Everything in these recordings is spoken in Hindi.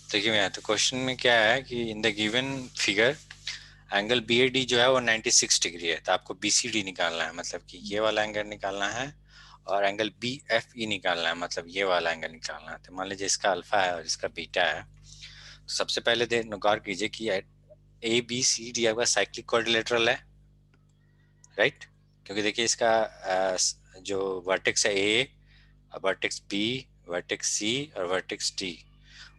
देखिए मैं तो क्वेश्चन में क्या है कि in the given figure angle B A D जो है वो 96 डिग्री है, तो आपको बी सी डी निकालना है, मतलब कि ये वाला एंगल निकालना है, और एंगल बी एफ ई निकालना है, मतलब ये वाला एंगल निकालना है। तो मान लीजिए इसका अल्फा है और इसका बीटा है। तो सबसे पहले गौर कीजिए कि ए बी सी डी आपका साइक्लिक क्वाड्रिलेटरल है, राइट। क्योंकि देखिए इसका जो वर्टेक्स है ए, वर्टेक्स बी, वर्टेक्स सी और वर्टेक्स डी,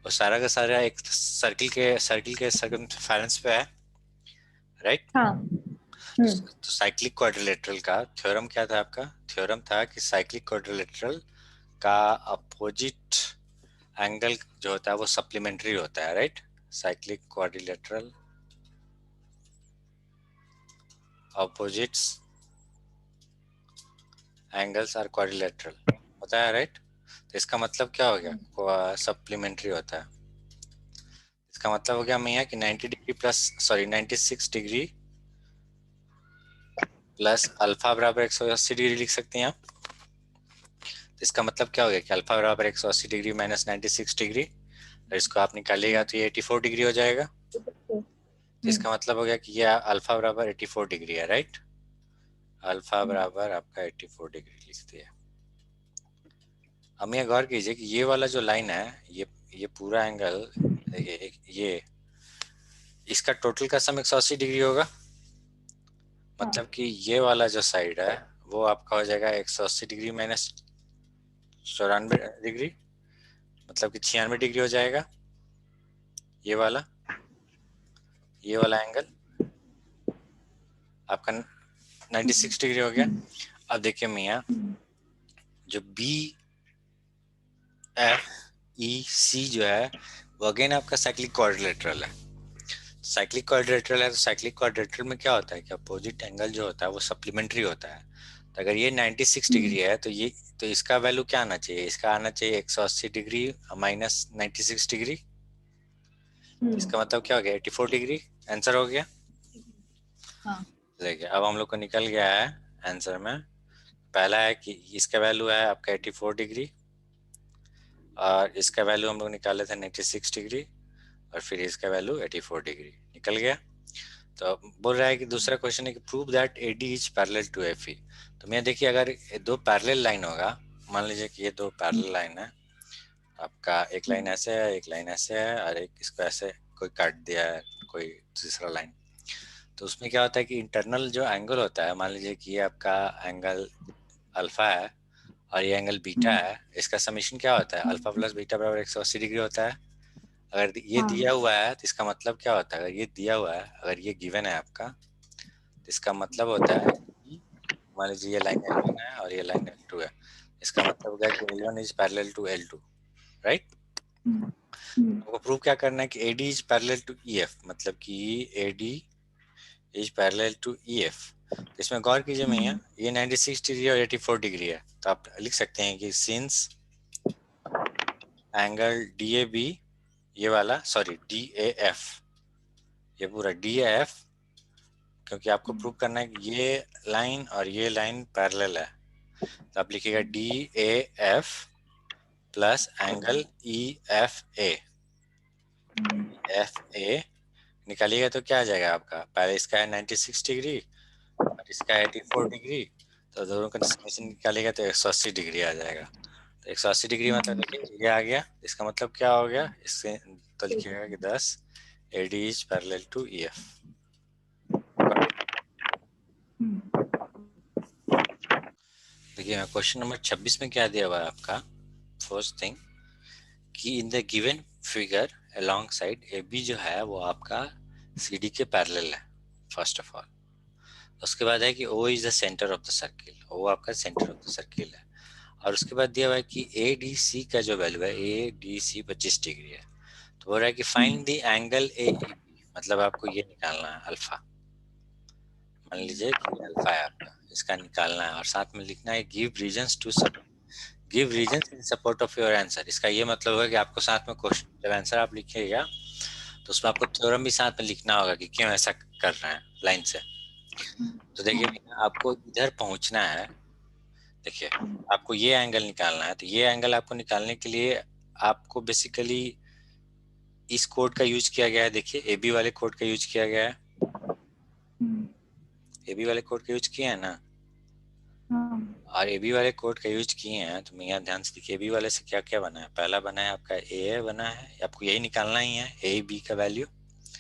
और सारा का सारा एक सर्किल के सर्कमफेरेंस पे है, राइट। हाँ। तो साइक्लिक क्वाड्रिलेटरल का थ्योरम क्या था आपका? थ्योरम था कि साइक्लिक क्वाड्रिलेटरल का अपोजिट एंगल जो होता है वो सप्लीमेंट्री होता है, right. Cyclic quadrilateral opposites angles are quadrilateral होता है, राइट। तो इसका मतलब क्या हो गया? सप्लीमेंट्री होता है। इसका मतलब हो गया मियाँ कि 90 degree plus 96 degree plus alpha बराबर 180 डिग्री लिख सकते हैं आप। तो इसका मतलब क्या हो गया कि अल्फा बराबर 180 डिग्री माइनस 96 डिग्री, और इसको आप निकालिएगा तो ये 84 डिग्री हो जाएगा। तो इसका मतलब हो गया कि ये अल्फा बराबर 84 डिग्री है, राइट। अल्फा बराबर आपका 84 डिग्री लिख दिया। अब ये गौर कीजिए कि ये वाला जो लाइन है, ये पूरा एंगल, देखिए ये इसका टोटल का सम 180 डिग्री होगा। मतलब कि ये वाला जो साइड है वो आपका हो जाएगा 180 डिग्री माइनस 94 डिग्री, मतलब कि 96 डिग्री हो जाएगा ये वाला एंगल आपका 96 डिग्री हो गया। अब देखिए मियाँ, जो बी एफ ई सी जो है वो अगेन आपका साइक्लिक क्वाड्रिलेटरल है। साइक्लिक क्वाड्रिलेटरल है तो साइक्लिक क्वाड्रिलेटरल में क्या होता है कि अपोजिट एंगल जो होता है वो सप्लीमेंट्री होता है। तो अगर ये 96 डिग्री है तो इसका वैल्यू क्या आना चाहिए? इसका आना चाहिए 180 डिग्री माइनस 96 डिग्री। इसका मतलब क्या हो गया? 84 डिग्री आंसर हो गया। हाँ। देखिए अब हम लोग को निकल गया है आंसर में। पहला है कि इसका वैल्यू है आपका 84 डिग्री, और इसका वैल्यू हम लोग निकाले थे 96 डिग्री, और फिर इसका वैल्यू 84 डिग्री निकल गया। तो बोल रहा है कि दूसरा क्वेश्चन है कि prove that AD is parallel to EF. तो मैं देखिए अगर दो पैरेलल लाइन होगा, मान लीजिए कि ये दो पैरेलल लाइन है आपका, एक लाइन ऐसे है एक लाइन ऐसे है, और एक इसको ऐसे कोई काट दिया है कोई तीसरा लाइन। तो उसमें क्या होता है कि इंटरनल जो एंगल होता है, मान लीजिए कि ये आपका एंगल अल्फा है और ये एंगल बीटा है, इसका समीशन क्या होता है? अल्फा प्लस बीटा बराबर 180 डिग्री होता है। अगर ये दिया हुआ है तो इसका मतलब क्या होता है? अगर ये दिया हुआ है, अगर ये गिवन है आपका, तो इसका मतलब होता है कि मान लीजिए ये लाइन L1 है और ये लाइन L2 है, इसका मतलब होगा कि L1 is parallel to L2, right. आपको प्रूव क्या करना है कि AD is parallel to EF, मतलब कि AD is parallel to EF। इसमें गौर कीजिए भैया, ये 96 डिग्री और 84 डिग्री है, तो आप लिख सकते हैं कि सिंस एंगल DAB, ये वाला सॉरी DAF, ये पूरा DAF, क्योंकि आपको प्रूव करना है कि ये लाइन और ये लाइन पैरेलल है, तो आप लिखिएगा DAF plus angle EFA। EFA निकालिएगा तो क्या आ जाएगा आपका? पहले इसका है 96 डिग्री और इसका है 84 डिग्री, तो दोनों का समेशन निकालिएगा तो 180 डिग्री आ जाएगा। तो 180 डिग्री मतलब देखिए ये आ गया, इसका मतलब क्या हो गया? इससे तो लिखिएगा कि 10 AD is parallel to EF। देखिए क्वेश्चन नंबर 26 में क्या दिया हुआ है आपका? फर्स्ट थिंग कि in the given figure along side A B जो है वो आपका सी डी के पैरेलल है, फर्स्ट ऑफ ऑल। उसके बाद है कि O is the centre of the circle, O आपका सेंटर ऑफ द सर्किल है। और उसके बाद दिया हुआ है कि ए डी सी का जो वैल्यू है ए डी सी 25 डिग्री है। तो बोल रहा है कि find the angle A B, मतलब आपको ये निकालना है अल्फा। मान लीजिए कि अल्फा है आपका, इसका निकालना है, और साथ में लिखना है give reasons to give reasons in support of your answer. इसका ये मतलब है कि आपको साथ में क्वेश्चन जब आंसर आप लिखिएगा तो उसमें आपको थ्योरम भी साथ में लिखना होगा कि क्यों ऐसा कर रहे हैं लाइन से। तो देखिए आपको इधर पहुंचना है, देखिए आपको ये एंगल निकालना है, तो ये एंगल आपको निकालने के लिए आपको बेसिकली इस कोड का यूज किया गया है, देखिए ए बी वाले कोड का यूज किया गया है, ए बी वाले कोड का यूज किया है ना, हाँ। और ए बी वाले कोड का यूज किए हैं तो यहाँ ध्यान से देखिए ए बी वाले से क्या क्या बना है। पहला बना है आपका ए बना है, आपको यही निकालना ही है ए बी का वैल्यू।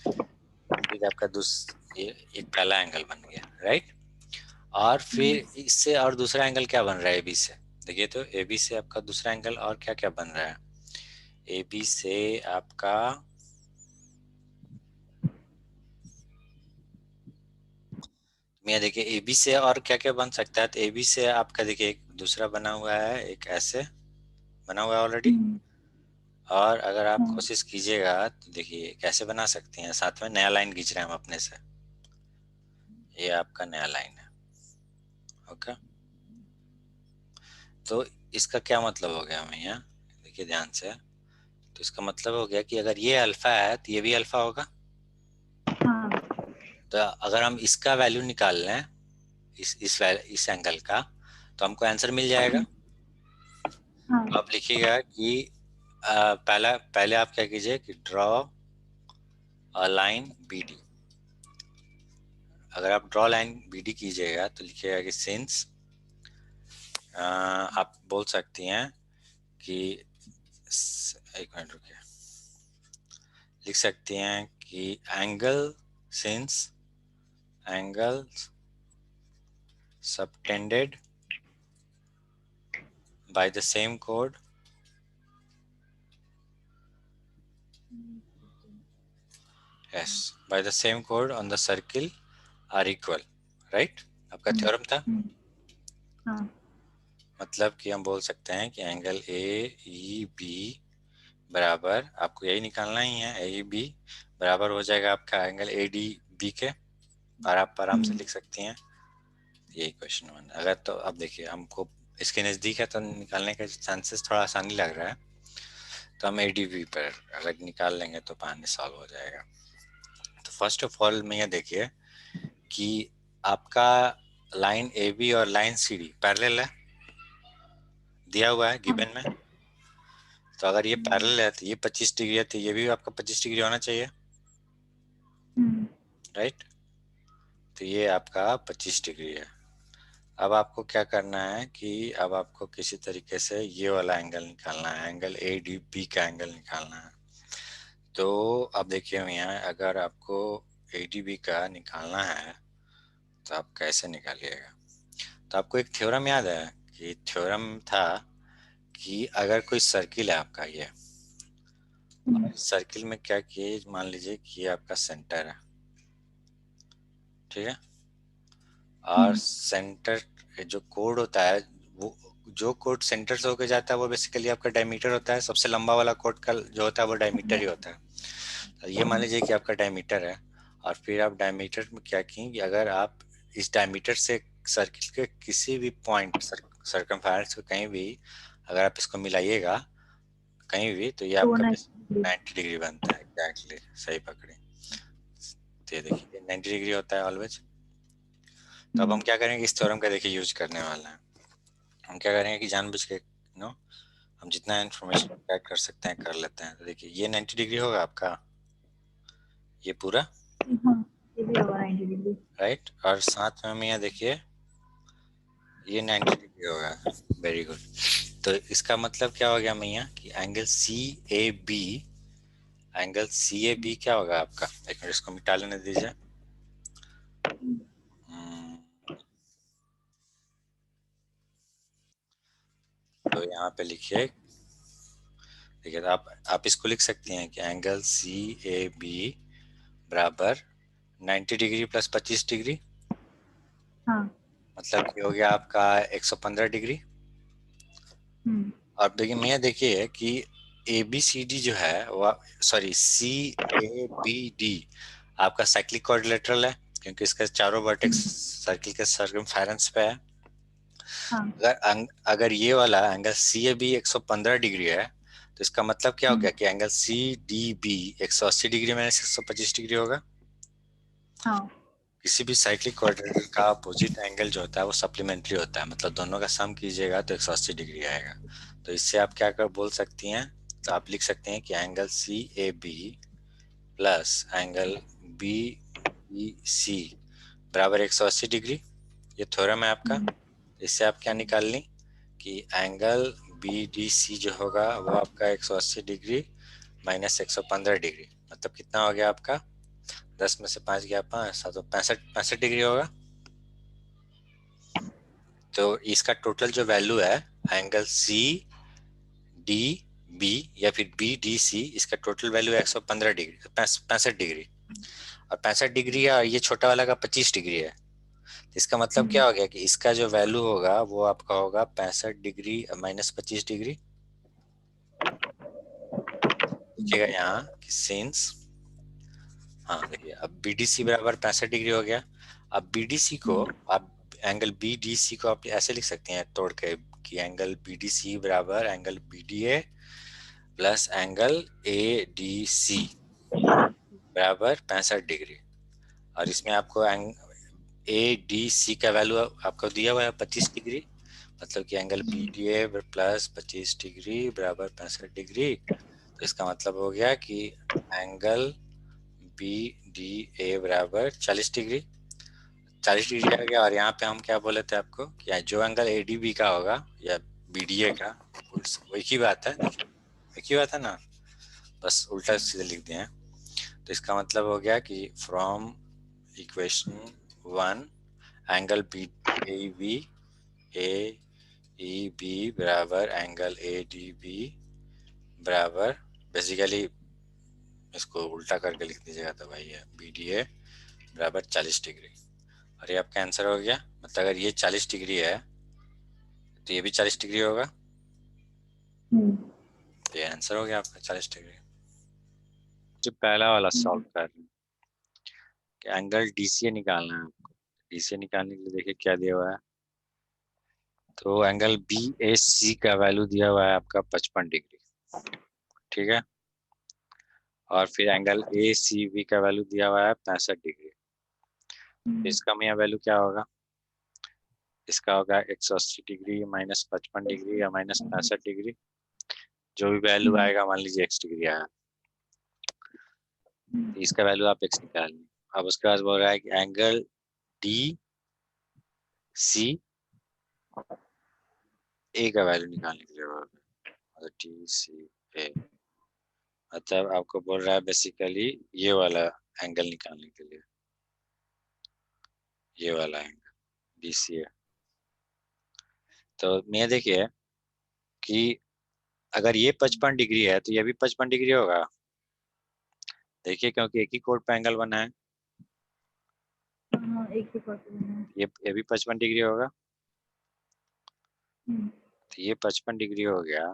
फिर आपका एक पहला एंगल बन गया, राइट। और फिर इससे और दूसरा एंगल क्या बन रहा है ए बी से, देखिए तो ए बी से आपका दूसरा एंगल और क्या क्या बन रहा है। ए बी से आपका मैं देखिए ए बी से और क्या क्या बन सकता है, तो ए बी से आपका देखिए एक दूसरा बना हुआ है, एक ऐसे बना हुआ है ऑलरेडी। और अगर आप कोशिश कीजिएगा तो देखिए कैसे बना सकते हैं, साथ में नया लाइन खींच रहे हैं हम अपने से, ये आपका नया लाइन है। ओके, तो इसका क्या मतलब हो गया हमें यहाँ, देखिए ध्यान से, तो इसका मतलब हो गया कि अगर ये अल्फा है तो ये भी अल्फा होगा। तो अगर हम इसका वैल्यू निकाल लें इस एंगल का, तो हमको आंसर मिल जाएगा। तो आप लिखिएगा कि पहले आप क्या कीजिए कि draw a line B D. अगर आप ड्रॉ लाइन बी डी कीजिएगा तो लिखिएगा कि सिंस, आप बोल सकती हैं कि एक मिनट रुकिए, लिख सकती हैं कि angle since angle subtended by the same chord yes by the same chord on the circle are equal, right। आपका थ्योरम था, मतलब कि हम बोल सकते हैं कि एंगल ए ई बी बराबर, आपको यही निकालना ही है, ए बी बराबर हो जाएगा आपका एंगल ए डी बी के, और आप आराम से लिख सकती हैं। यही क्वेश्चन 1। अगर तो अब देखिए हमको इसके नज़दीक है तो निकालने का चांसेस थोड़ा आसानी लग रहा है, तो हम ए डी बी पर अगर निकाल लेंगे तो पानी सॉल्व हो जाएगा। तो फर्स्ट ऑफ ऑल में ये देखिए कि आपका लाइन ए बी और लाइन सी डी पैरेलल है, दिया हुआ है गिवन में। तो अगर ये पैरेलल है तो ये 25 डिग्री है, तो ये भी आपका 25 डिग्री होना चाहिए, राइट। तो ये आपका 25 डिग्री है। अब आपको क्या करना है कि अब आपको किसी तरीके से ये वाला एंगल निकालना है, एंगल ए डी बी का एंगल निकालना है। तो अब देखिए यहाँ अगर आपको ए डी बी का निकालना है तो आप कैसे निकालिएगा। तो आपको एक थ्योरम याद है कि थ्योरम था कि अगर कोई सर्किल है आपका ये, और सर्किल में क्या किए, मान लीजिए कि ये आपका सेंटर है, ठीक है, और सेंटर जो कोड होता है, वो जो कोड सेंटर से होके जाता है वो बेसिकली आपका डायमीटर होता है, सबसे लंबा वाला कोड का जो होता है वो डायमीटर ही होता है। तो ये मान लीजिए कि आपका डायमीटर है, और फिर आप डायमीटर में क्या किए कि अगर आप इस डायमीटर से सर्किल के किसी भी पॉइंट सर्कमफेरेंस को कहीं भी अगर आप इसको मिलाइएगा कहीं भी, तो ये आपका 90 डिग्री बनता है। एग्जैक्टली सही पकड़े, तो ये देखिए 90 डिग्री होता है ऑलवेज। तो अब हम क्या करेंगे, इस थ्योरम का देखिए यूज करने वाला है। हम क्या करेंगे कि जानबूझ के नो हम जितना इन्फॉर्मेशन ऐड कर सकते हैं कर लेते हैं। तो देखिए ये 90 डिग्री होगा आपका, ये पूरा, राइट। और साथ में यहाँ देखिए ये 90 डिग्री होगा, वेरी गुड। तो इसका मतलब क्या हो गया मैया कि angle C A B, angle C A B क्या होगा आपका, एक मिनट इसको मिटा लेने दीजिए। तो यहाँ पे लिखिए, देखिए आप इसको लिख सकती हैं कि एंगल सी ए बी बराबर 90 डिग्री प्लस 25 डिग्री, मतलब कि हो गया आपका 115 डिग्री। और देखिए मैं देखिए कि ए बी सी डी जो है वो, sorry C A B D आपका साइक्लिक क्वाड्रिलेटरल है, क्योंकि इसका चारों वर्टेक्स सर्किल के सर्कमफेरेंस पे है। अगर ये वाला angle C A B 115 degree है, तो इसका मतलब क्या हो गया कि angle C D B 180 degree minus 125 degree होगा। किसी भी साइक्लिक क्वाड्रिलेटरल का अपोजिट एंगल जो होता है वो सप्लीमेंट्री होता है, मतलब दोनों का सम कीजिएगा तो 180 डिग्री आएगा। तो इससे आप क्या कर बोल सकती हैं तो आप लिख सकते हैं कि angle C A B plus angle B E C बराबर 180 डिग्री। ये थ्योरम है आपका। इससे आप क्या निकाल लें कि एंगल बी डी सी जो होगा वो आपका 180 डिग्री माइनस 115 डिग्री, मतलब कितना हो गया आपका, 10 में से 5 गया 5, 7 65 डिग्री होगा। तो इसका टोटल जो वैल्यू है एंगल सी डी बी या फिर बी डी सी, इसका टोटल वैल्यू 115 डिग्री 65 डिग्री, और 65 डिग्री है और ये छोटा वाला का 25 डिग्री है। इसका मतलब क्या हो गया कि इसका जो वैल्यू होगा वो आपका होगा 65 डिग्री माइनस 25 डिग्री। देखिएगा यहाँ कि सिंस, हाँ देखिए अब बी डी सी बराबर 65 डिग्री हो गया। अब बी डी सी को आप, एंगल बी डी सी को आप ऐसे लिख सकते हैं तोड़ के कि एंगल बी डी सी बराबर angle B D A plus angle A D C बराबर 65 डिग्री। और इसमें आपको ए डी सी का वैल्यू आपको दिया हुआ है 25 डिग्री, मतलब कि angle B D A plus 25 degree बराबर 65 डिग्री। तो इसका मतलब हो गया कि एंगल बी डी ए बराबर 40 डिग्री, 40 डिग्री आ गया। और यहाँ पे हम क्या बोले थे आपको कि जो एंगल ए डी बी का होगा या बी डी ए का, वो एक ही बात है, देखिए एक ही बात है ना, बस उल्टा सीधे लिख दिए हैं। तो इसका मतलब हो गया कि from equation 1 angle B A B A E B बराबर एंगल ए डी बी बराबर, बेसिकली इसको उल्टा करके लिख दीजिएगा तो भाई है बी डी ए बराबर 40 डिग्री। और ये आपका आंसर हो गया। मतलब अगर ये 40 डिग्री है तो ये भी 40 डिग्री होगा। तो ये आंसर हो गया आपका 40 डिग्री। जो पहला वाला सॉल्व कर रहे हैं कि एंगल डीसीए निकालना है आपको। डीसीए निकालने के लिए देखिए क्या दिया हुआ है। तो एंगल बी ए सी का वैल्यू दिया हुआ है आपका 55 डिग्री, ठीक है। और फिर एंगल ए सी बी का वैल्यू दिया हुआ है 65 डिग्री। इसका यहाँ वैल्यू क्या होगा, इसका होगा 180 डिग्री माइनस 55 डिग्री या माइनस 65 डिग्री, जो भी वैल्यू आएगा, मान लीजिए x डिग्री आया तो इसका वैल्यू आप x निकाल लें। अब उसके बाद बोल रहा है कि एंगल डी सी ए का वैल्यू निकालने के लिए बोल रहा है, मतलब डी सी ए, मतलब आपको बोल रहा है बेसिकली ये वाला एंगल निकालने के लिए, ये वाला एंगल डी सी ए। तो मैं देखिए कि अगर ये 55 डिग्री है तो ये भी 55 डिग्री होगा। देखिए क्योंकि एक ही कोण पे एंगल बना है, एक ही है। ये भी 55 डिग्री होगा। तो ये 55 डिग्री हो गया।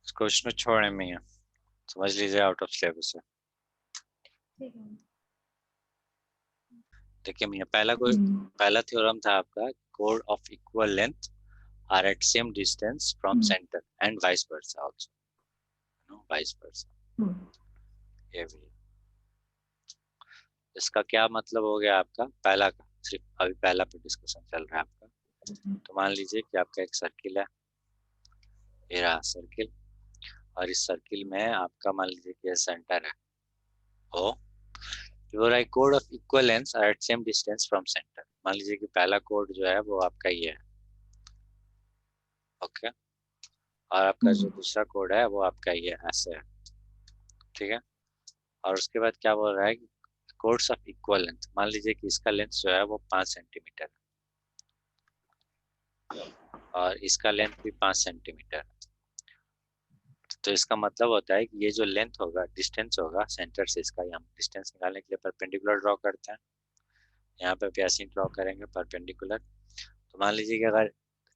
इस क्वेश्चन को छोड़ने में है, समझ लीजिए आउट ऑफ सिलेबस है। देखिए भैया पहला थ्योरम था आपका, कोड of equal length are at same distance from centre and vice versa also, no vice versa. ये भी इसका क्या मतलब हो गया आपका, पहला का सिर्फ अभी पहला पे डिस्कशन चल रहा है आपका। तो मान लीजिए कि आपका एक सर्किल है, ये रहा सर्किल, और इस सर्किल में आपका मान लीजिए कि सेंटर है ओ, your कोड of equal length are at same distance from centre. मान लीजिए कि पहला कोड जो है वो आपका ये है, ओके, और आपका जो दूसरा कोड है वो आपका ये ऐसे है, ठीक है। और उसके बाद क्या बोल रहा है कि कोड्स ऑफ इक्वल लेंथ, मान लीजिए कि इसका लेंथ जो है वो 5 सेंटीमीटर है और इसका लेंथ भी 5 सेंटीमीटर है। तो इसका मतलब होता है कि ये जो लेंथ होगा, डिस्टेंस होगा सेंटर से, इसका हम डिस्टेंस निकालने के लिए परपेंडिकुलर ड्रॉ करते हैं। यहाँ पे भी ऐसे ड्रॉ करेंगे परपेंडिकुलर। तो मान लीजिए कि अगर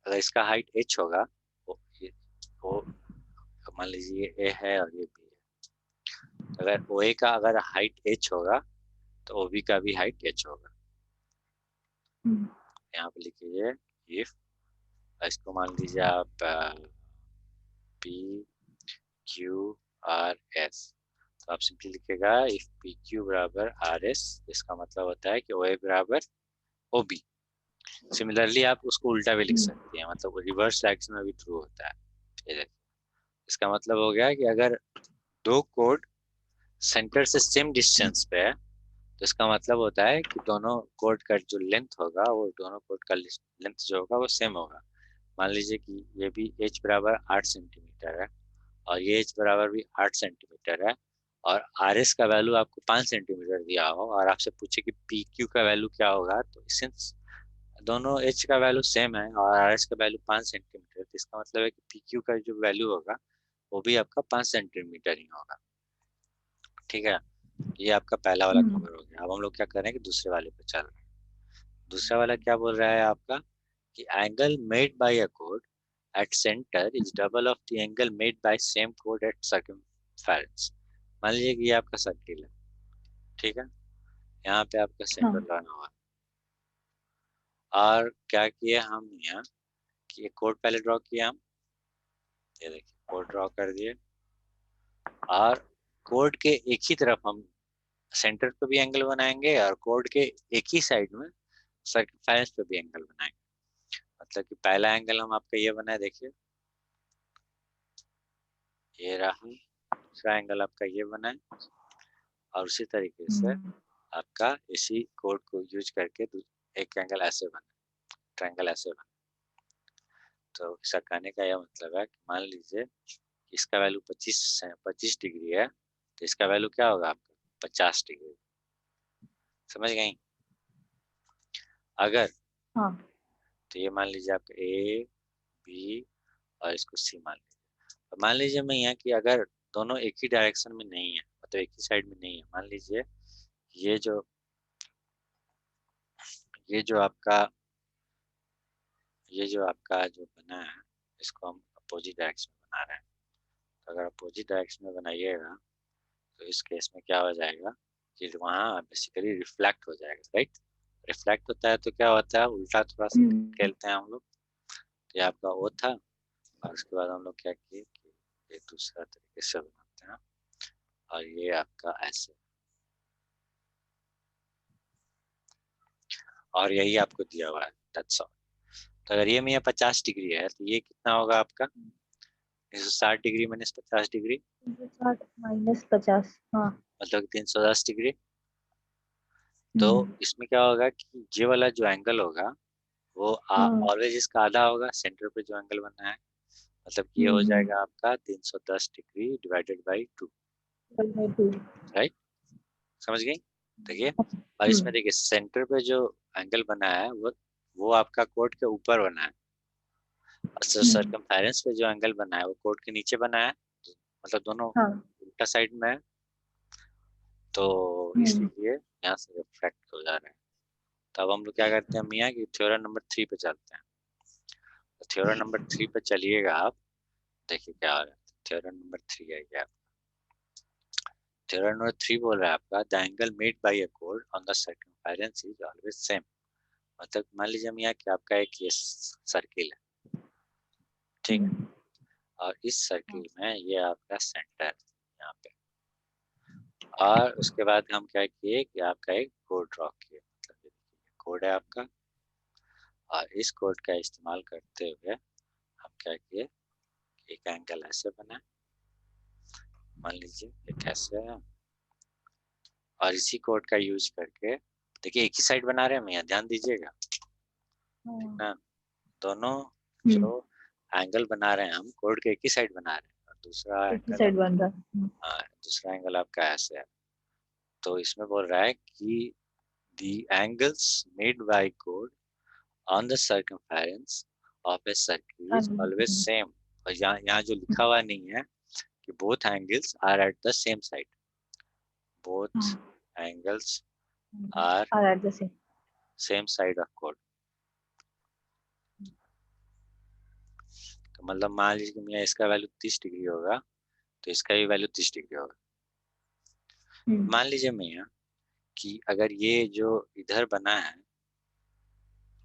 अगर इसका हाइट h होगा, वो मान लीजिए ये a है और ये b है, तो अगर OA का अगर हाइट h होगा तो OB का भी हाइट h होगा। यहाँ पे लिखिए इफ, इसको मान लीजिए आप P Q R S, तो आप सिंपली लिखेगा इफ PQ बराबर RS, इसका मतलब होता है कि OA बराबर OB। सिमिलरली आप उसको उल्टा भी लिख सकते हैं, मतलब रिवर्स डायरेक्शन में भी ट्रू होता है। ये देखिए, इसका मतलब हो गया कि अगर दो कोड सेंटर से सेम डिस्टेंस पे है तो इसका मतलब होता है कि दोनों कोड का जो लेंथ होगा वो दोनों कोड का लेंथ जो होगा वो सेम होगा। मान लीजिए कि ये भी h बराबर 8 सेंटीमीटर है और ये h बराबर भी 8 सेंटीमीटर है और आर एस का वैल्यू आपको 5 सेंटीमीटर दिया हो और आपसे पूछे कि पी क्यू का वैल्यू क्या होगा, तो सिंस दोनों h का वैल्यू सेम है और आर एस का वैल्यू 5 सेंटीमीटर, तो इसका मतलब है कि पी क्यू का जो वैल्यू होगा वो भी आपका 5 सेंटीमीटर ही होगा। ठीक है, ये आपका पहला वाला कवर हो गया। अब हम लोग क्या करें कि दूसरे वाले पे चल रहे हैं। दूसरा वाला क्या बोल रहा है आपका कि angle made by a code at center is double of the angle made by same chord at circumference। मान लीजिए कि ये आपका सर्किल है, ठीक है, यहाँ पे आपका सेंटर हाँ। लाना हुआ और क्या किया हम यहाँ कि एक कोड पहले ड्रॉ किया हम, ये देखिए कोड ड्रॉ कर दिए और कोड के एक ही तरफ हम सेंटर पे भी एंगल बनाएंगे और कोड के एक ही साइड में सर्कमफेरेंस पे भी एंगल बनाएंगे। मतलब कि पहला एंगल हम आपका ये बनाए, देखिए ये रहा, दूसरा एंगल आपका ये बना है और उसी तरीके से आपका इसी कोड को यूज करके एक एंगल ऐसे बना, ट्रायंगल ऐसे बना। तो इसका कहने का यह मतलब है कि मान लीजिए इसका वैल्यू 25 डिग्री है तो इसका वैल्यू क्या होगा आपका 50 डिग्री। समझ गई? अगर हाँ। तो ये मान लीजिए आपका ए बी और इसको सी मान लीजिए। तो मान लीजिए मैं यहाँ की अगर दोनों एक ही डायरेक्शन में नहीं है, मतलब एक ही साइड में नहीं है, मान लीजिए ये जो ये जो आपका ये जो आपका जो बना है इसको हम अपोजिट डायरेक्शन में बना रहे हैं। तो अगर अपोजिट डायरेक्शन में बनाइएगा तो इस केस में क्या हो जाएगा कि वहाँ बेसिकली रिफ्लेक्ट हो जाएगा, राइट। रिफ्लेक्ट होता है तो क्या होता है, उल्टा थोड़ा सा खेलते हैं हम लोग। तो ये आपका वो था और उसके बाद हम लोग क्या किए कि एक दूसरा तरीके से बनाते हैं और ये आपका ऐसे, और यही आपको दिया हुआ है, दैट्स ऑल। तो अगर ये में 50 डिग्री है तो ये कितना होगा आपका 160 डिग्री माइनस 50 डिग्री, 360 - 50। हाँ। मतलब 310 डिग्री। तो इसमें क्या होगा कि ये वाला जो एंगल होगा वो ऑलवेज इसका आधा होगा, सेंटर पे जो एंगल बना है, मतलब कि ये हो जाएगा आपका 310 डिग्री डिवाइडेड बाई 2, राइट। समझ गई? देखिए, और इसमें देखिए सेंटर पे जो एंगल बना है वो आपका कोड के ऊपर बना है और सर्कमफेरेंस पे जो एंगल बना है वो कोड के नीचे बना है, मतलब दोनों उल्टा साइड में है। तो इसलिए यहाँ से रिफ्लेक्ट हो जा रहे हैं। तो अब हम लोग क्या करते हैं मियाँ कि थ्योरम नंबर 3 पे चलते हैं। तो थ्योरम नंबर 3 पे चलिएगा आप, देखिए क्या हो रहा है। थ्योरम नंबर 3 है क्या? थ्योरम नंबर 3 बोल रहा है आपका the angle made by a code on the circumference is always same. मतलब मान लीजिए मियाँ कि आपका एक ये सर्किल है, ठीक है, और इस सर्किल में ये आपका सेंटर है यहाँ पे, और उसके बाद हम क्या किए कि आपका एक कोड ड्रॉ किए, मतलब ये कोड है आपका, और इस कोड का इस्तेमाल करते हुए हम क्या किए, एक एंगल ऐसे बना, मान लीजिए एक ऐसे है, और इसी कोड का यूज करके देखिए एक ही साइड बना रहे हैं भैया, ध्यान दीजिएगा, ठीक ना। दोनों जो एंगल बना रहे हैं हम कोड के एक ही साइड बना रहे हैं और दूसरा एक ही एंगल, साइड बन रहा। दूसरा एंगल आपका ऐसे है। तो इसमें बोल रहा है कि the angles made by chord on the circumference of a circle is always same। और यहाँ जो लिखा हुआ नहीं है कि both angles are at the same side, both angles are at the same। same side of chord। तो मतलब मान लीजिए कि मेरा इसका वैल्यू 30 डिग्री होगा तो इसका भी वैल्यू 30 डिग्री होगा। मान लीजिए मैं कि अगर ये जो इधर बना है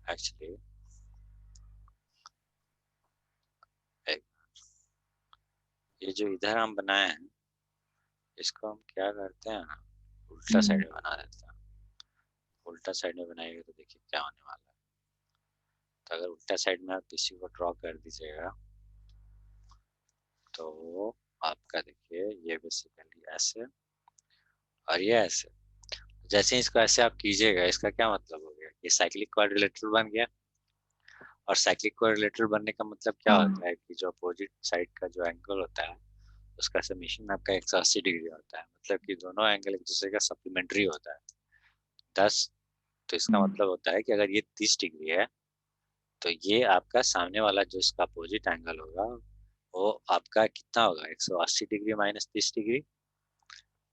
एक्चुअली, ये जो इधर हम बनाए हैं इसको हम क्या करते हैं ना, उल्टा साइड में बना देते हैं। उल्टा साइड में बनाएंगे तो देखिए क्या होने वाला है। तो अगर उल्टा साइड में आप इसी को ड्रॉ कर दीजिएगा तो आपका देखिए ये बेसिकली ऐसे और ये ऐसे। जैसे इसको ऐसे आप कीजिएगा, इसका क्या मतलब हो गया, ये साइक्लिक क्वाड्रिलेटरल बन गया। और साइक्लिक क्वाड्रिलेटरल बनने का मतलब क्या हाँ होता है कि जो अपोजिट साइड का जो एंगल होता है उसका समेशन आपका 180 डिग्री होता है, मतलब कि दोनों एंगल एक दूसरे का सप्लीमेंट्री होता है 10। तो इसका मतलब होता है कि अगर ये 30 डिग्री है तो ये आपका सामने वाला जो इसका अपोजिट एंगल होगा वो आपका कितना होगा, 180 डिग्री माइनस 30 डिग्री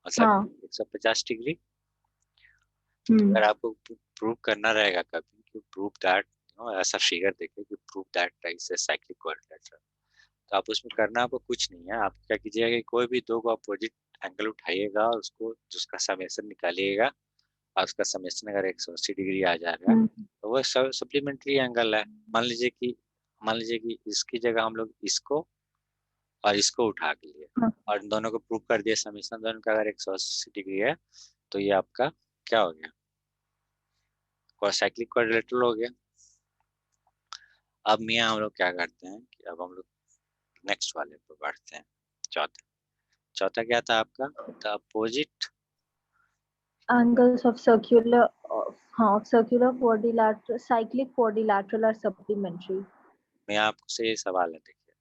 मतलब हाँ 150 डिग्री। तो हम्म अगर आपको प्रूव करना रहेगा कभी कि प्रूव दैट ऐसा फिगर देखे कि prove that is a cyclic quadrilateral, तो आप उसमें करना आपको कुछ नहीं है। आप क्या कीजिएगा कि कोई भी दो को अपोजिट एंगल उठाइएगा और उसको जिसका समेशन निकालिएगा और उसका समेशन अगर 180 डिग्री आ जाएगा हम्म तो वो सप्लीमेंट्री एंगल है। मान लीजिए कि इसकी जगह हम लोग इसको और इसको उठा के लिए हाँ और इन दोनों को प्रूव कर दिया समेशन दोनों का अगर 180 डिग्री है तो ये आपका क्या हो गया, साइक्लिक क्वाड्रिलेटरल हो गया। अब मियाँ हम लोग क्या करते हैं कि अब हम लोग नेक्स्ट वाले पर बढ़ते हैं। चौथा चौथा क्या था आपका, the opposite angles of circular of circular quadrilateral cyclic quadrilateral are supplementary. में आपसे ये सवाल है, देखिए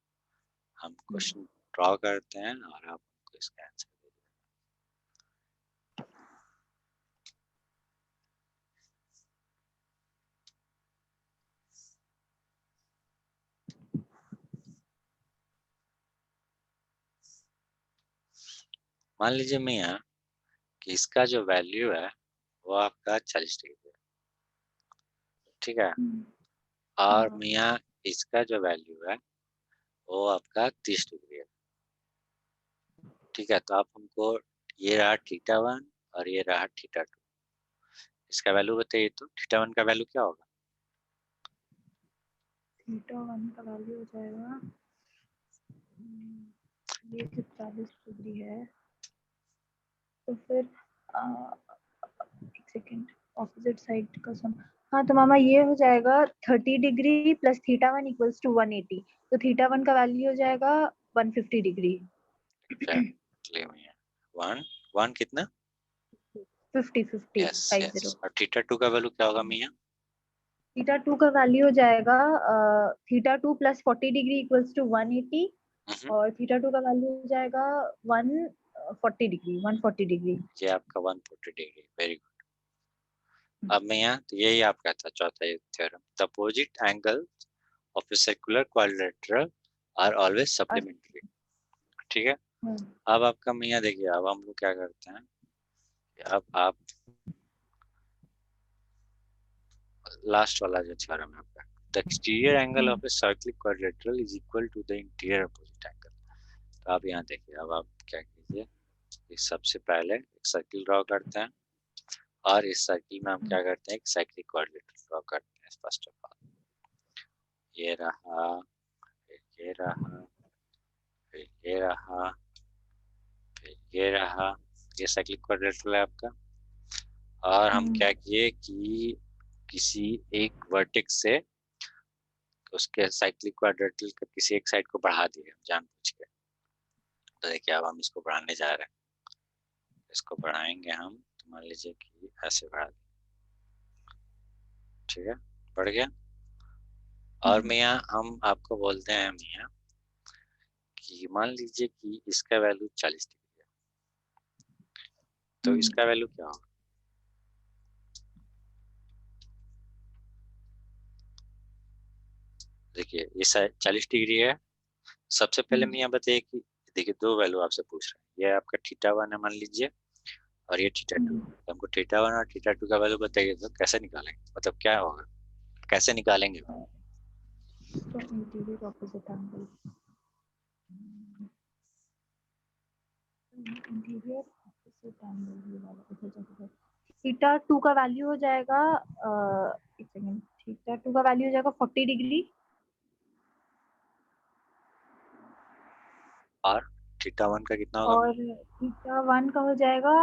हम क्वेश्चन ड्रॉ करते हैं और आप हमको इसका आंसर दीजिए। मान लीजिए मियाँ कि इसका जो वैल्यू है वो आपका 40 डिग्री है, ठीक है। और हाँ मियाँ इसका जो वैल्यू है वो आपका 30 डिग्री है, ठीक है। तो आप हमको ये रहा थीटा 1 और ये रहा थीटा 2, इसका वैल्यू बताइए। तो थीटा 1 का वैल्यू क्या होगा, थीटा वन का वैल्यू हो जाएगा ये 40 डिग्री है तो फिर एक सेकेंड ऑपोजिट साइड का सम। हाँ तो मामा ये हो जाएगा 30 degree plus theta one equals to 180, तो थीटा वन का वैल्यू हो जाएगा 150 डिग्री। एग्जैक्टली मियाँ, वन वन कितना, 50 50 यस 50। यस। और थीटा 2 का वैल्यू क्या होगा मियाँ, थीटा टू का वैल्यू हो जाएगा theta two plus 40 degree equals to 180, और थीटा टू का वैल्यू हो जाएगा 140 डिग्री। ये आपका 140 डिग्री, वेरी गुड। अब मैं यहाँ तो यही आपका था चौथा थ्योरम, the opposite angle of a circular quadrilateral are always supplementary, ठीक है। अब आपका मियाँ देखिए, अब हम लोग क्या करते हैं, अब आप लास्ट वाला जो थ्योरम है आपका, the exterior angle of a circular quadrilateral is equal to the interior opposite angle. तो आप यहाँ देखिए, अब आप क्या कीजिए, सबसे पहले एक सर्किल ड्रॉ करते हैं और इस सर्किल में हम क्या करते हैं, एक साइक्लिक क्वाड्रिलेटरल ड्रॉ करते हैं। फर्स्ट ऑफ ऑल ये रहा, ये रहा, फिर ये रहा, फिर ये रहा, ये साइक्लिक क्वाड्रिलेटरल है आपका। और हम क्या किए कि किसी एक वर्टेक्स से उसके साइक्लिक क्वाड्रिलेटरल के किसी एक साइड को बढ़ा दिए जानबूझ के। तो देखिए अब हम इसको बढ़ाने जा रहे हैं, इसको बढ़ाएंगे हम, तो मान लीजिए कि ऐसे बढ़ा दिए, ठीक है, बढ़ गया। और मियाँ हम आपको बोलते हैं मियाँ कि मान लीजिए कि इसका वैल्यू 40 डिग्री है, तो इसका वैल्यू क्या होगा, देखिए ये 40 डिग्री है। सबसे पहले मियाँ बताइए कि देखिए दो वैल्यू आपसे पूछ रहे हैं, ये आपका थीटा 1 है मान लीजिए और ये थीटा 2, तो हमको थीटा 1 और थीटा 2 का वैल्यू बताइए, तो कैसे निकालेंगे, मतलब क्या होगा, कैसे निकालेंगे। तो interior opposite angle, interior opposite angle ये वाला इधर जाकर थीटा टू का वैल्यू हो जाएगा एक सेकंड, थीटा टू का वैल्यू हो जाएगा 40 डिग्री और थीटा 1 का कितना होगा और मियाँ, थीटा वन का हो जाएगा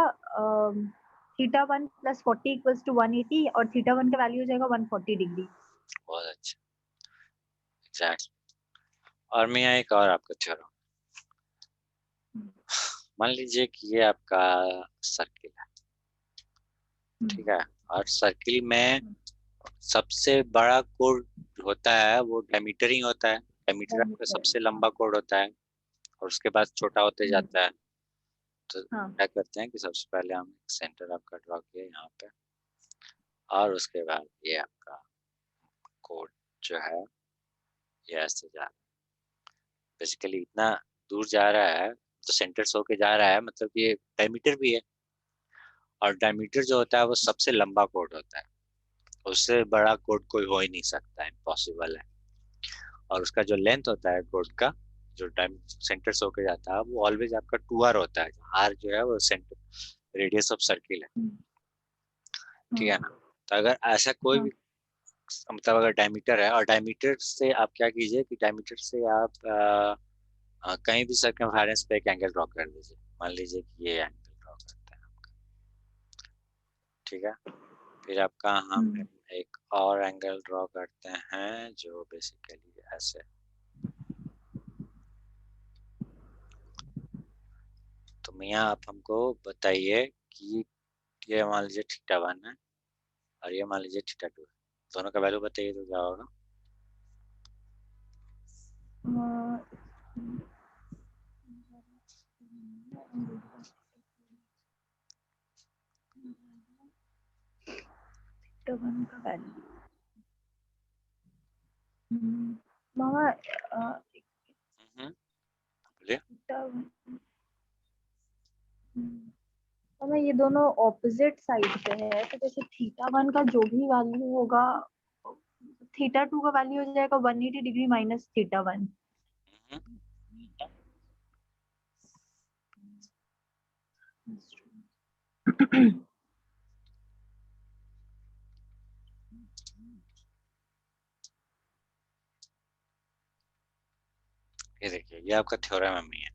theta one plus 40 equals to 180, और थीटा वन का वैल्यू हो जाएगा 140 डिग्री। बहुत अच्छा। एग्जैक्टली। और मैं यहाँ एक और आपको थ्योरम, मान लीजिए कि ये आपका सर्किल है, ठीक है, और सर्किल में सबसे बड़ा कोड होता है वो डायमीटर ही होता है। डायमीटर आपका सबसे लंबा कोड होता है और उसके बाद छोटा होते जाता है। तो क्या करते हैं कि सबसे पहले हम सेंटर आपका ड्रॉ किया यहाँ पे, और उसके बाद ये आपका कोड जो है ये ऐसे जा रहा है, बेसिकली इतना दूर जा रहा है, तो सेंटर से होके जा रहा है, मतलब ये डायमीटर भी है। और डायमीटर जो होता है वो सबसे लंबा कोड होता है, उससे बड़ा कोड कोई हो ही नहीं सकता, इम्पॉसिबल है। और उसका जो लेंथ होता है कोड का, जो टाइम सेंटर से होके जाता है, वो ऑलवेज आपका 2r होता है। r जो है वो सेंटर रेडियस ऑफ सर्किल है, ठीक है ना। तो अगर ऐसा कोई भी, मतलब अगर डायमीटर है, और डायमीटर से आप क्या कीजिए कि डायमीटर से आप कहीं भी सर्कमफेरेंस पे एक एंगल ड्रॉ कर दीजिए। मान लीजिए कि ये एंगल ड्रॉ करते हैं आपका, ठीक है। फिर आपका हम एक और एंगल ड्रॉ करते हैं जो बेसिकली ऐसे, तो मियाँ आप हमको बताइए कि ये मान लीजिए थीटा 1 है और ये मान लीजिए थीटा 2 है, दोनों का वैल्यू बताइए तो क्या होगा। थीटा 1 का वैल्यू मामा बोलिए। मामा ये दोनों ऑपोजिट साइड पे है, तो जैसे थीटा 1 का जो भी वैल्यू होगा थीटा 2 का वैल्यू हो जाएगा 180 डिग्री माइनस थीटा 1। ये देखिए ये आपका थ्योरम है मियाँ,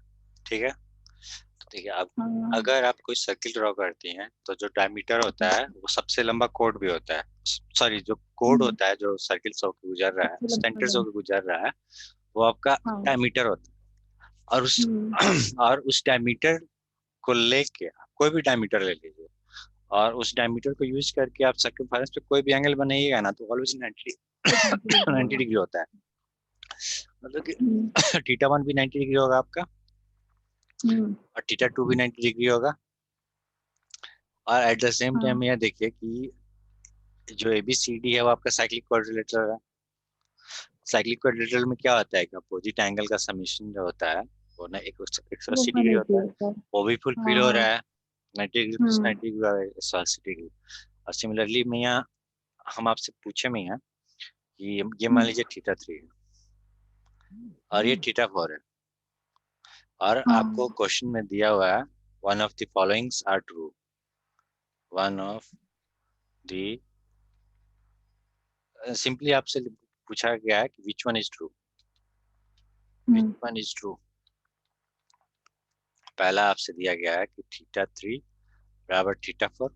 ठीक है। तो देखिए अब अगर आप कोई सर्किल ड्रॉ करती हैं तो जो डायमीटर होता है वो सबसे लंबा कोड भी होता है, सॉरी जो कोड होता है जो सर्किल से होकर गुजर रहा है, सेंटर से होकर गुजर रहा है, वो आपका डायमीटर होता है। और उस डायमीटर को लेके आप कोई भी डायमीटर ले लीजिए, और उस डायमीटर को यूज करके आप सर्कमफेरेंस पे कोई भी एंगल बनाइएगा ना, तो ऑलवेज 90 डिग्री होता है। मतलब कि थीटा 1 भी 90 डिग्री होगा आपका, और थीटा 2 भी 90 डिग्री होगा। और एट द सेम टाइम यह देखिए कि जो ABCD है वो आपका साइक्लिक क्वाड्रिलेटरल है। साइक्लिक क्वाड्रिलेटरल में क्या होता है कि अपोजिट एंगल का समीशन जो होता है वो ना 180 डिग्री होता है, वो भी फुलफिल हो रहा है। 90 डिग्री प्लस 90 डिग्री 180 डिग्री। और सिमिलरली मैं यहाँ हम आपसे पूछे में यहाँ कि ये मान लीजिए थीटा 3 है और ये थीटा 4 है, और आपको क्वेश्चन में दिया हुआ है one of the followings are true, one of the, simply आपसे पूछा गया है कि which one is true, which one is true. पहला आपसे दिया गया है कि थीटा 3 बराबर थीटा 4,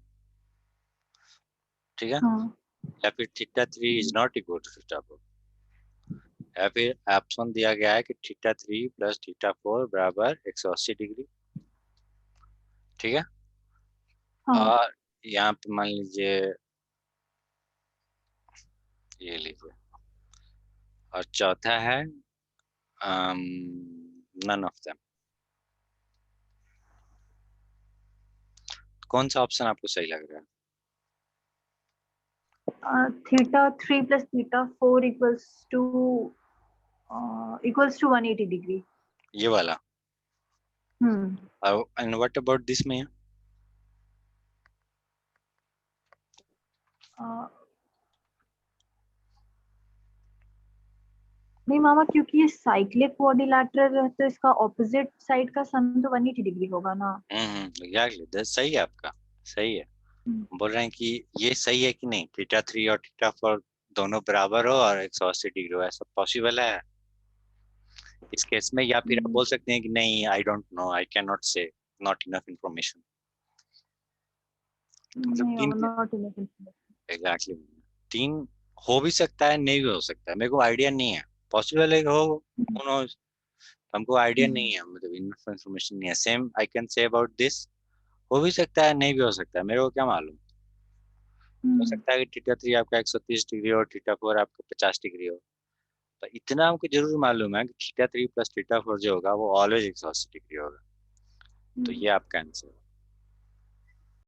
ठीक है, या फिर theta 3 is not equal to theta 4, या फिर ऑप्शन दिया गया है कि थीटा 3 प्लस थीटा 4 बराबर 180 डिग्री, ठीक है। और यहाँ पे मान लीजिए ये लीजिए, और चौथा है नन ऑफ देम। कौन सा ऑप्शन आपको सही लग रहा है? Theta 3 plus theta 4 equals to 180 degree, ये वाला। एंड व्हाट अबाउट दिस में? नहीं मामा, क्योंकि ये साइक्लिक क्वाड्रिलेटरल है तो इसका ऑपोजिट साइड का सम तो 180 डिग्री होगा ना। एग्जैक्टली, सही है आपका, सही है। बोल रहे हैं कि ये सही है कि नहीं, थीटा 3 और थीटा 4 दोनों बराबर हो और 180 डिग्री हो, ऐसा पॉसिबल है इस केस में? या फिर आप बोल सकते हैं कि नहीं, I don't know, I can not से, नॉट इनफ इंफॉर्मेशन। मतलब तीन, एग्जैक्टली 3 हो भी सकता है, नहीं भी हो सकता है, मेरे को आइडिया नहीं है। पॉसिबल है कि हो, हम्म, who knows? हमको आइडिया हम्म, नहीं है, मतलब इन्फॉर्मेशन नहीं है। Same I can say about this, हो भी सकता है नहीं भी हो सकता है, मेरे को क्या मालूम। हो हम्म, सकता है कि थीटा 3 आपका 130 डिग्री और थीटा 4 आपका 50 डिग्री हो। पर इतना हमको जरूर मालूम है कि थीटा 3 प्लस थीटा 4 जो होगा वो ऑलवेज 180 डिग्री होगा। तो हम्म। ये आपका आंसर है।